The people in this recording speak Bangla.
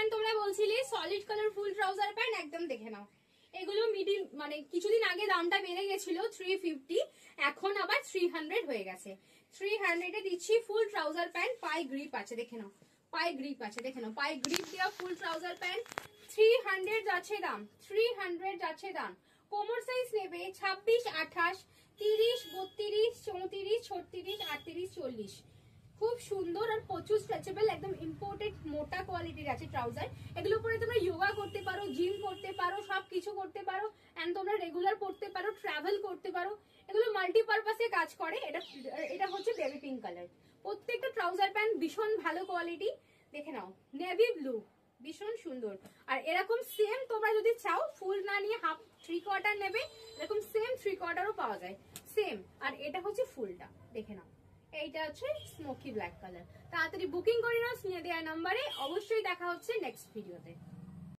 প্যান্ট তোমরা বলছিলে সলিড কালার ফুল ট্রাউজার প্যান্ট, একদম দেখে নাও। এগুলো মিডিল মানে কিছুদিন আগে দামটা বেড়ে গেছিল 350, এখন আবার 300 হয়ে গেছে। 300 এ দিচ্ছি ফুল ট্রাউজার প্যান্ট, পায়ে গ্রিপ আছে দেখে নাও, পায়ে গ্রিপ আছে দেখে নাও, পায়ে গ্রিপ দেওয়া ফুল ট্রাউজার প্যান্ট 300 যাচ্ছে দাম, 300 যাচ্ছে দাম। কোমর সাইজ নেবে 26, 28, 30, 32, 34, 36, 38, 40। খুব সুন্দর আর প্রচুর স্ট্রেচেবল, একদম ইম্পোর্টেড মোটা কোয়ালিটির আছে ট্রাউজার। এগুলো পরে তোমরা যোগা করতে পারো, জিম করতে পারো, সবকিছু করতে পারো, এন্ড তোমরা রেগুলার পড়তে পারো, ট্রাভেল করতে পারো। এগুলো মাল্টিপারপাসে কাজ করে। এটা হচ্ছে বেবি পিঙ্ক কালার। প্রত্যেকটা ট্রাউজার প্যান্ট ভীষণ ভালো কোয়ালিটি, দেখে নাও। নেভি ব্লু, ভীষণ সুন্দর। আর এরকম সেম তোমরা যদি চাও ফুল না নিয়ে হাফ 3/4 নেবে, এরকম সেম 3/4ও পাওয়া যায় সেম। আর এটা হচ্ছে ফুলটা, দেখে নাও। এইটা হচ্ছে স্মোকি ব্ল্যাক কালার। তাড়াতাড়ি বুকিং করে নাও স্ক্রিনে দেওয়া নাম্বারে। অবশ্যই দেখা হচ্ছে নেক্সট ভিডিওতে।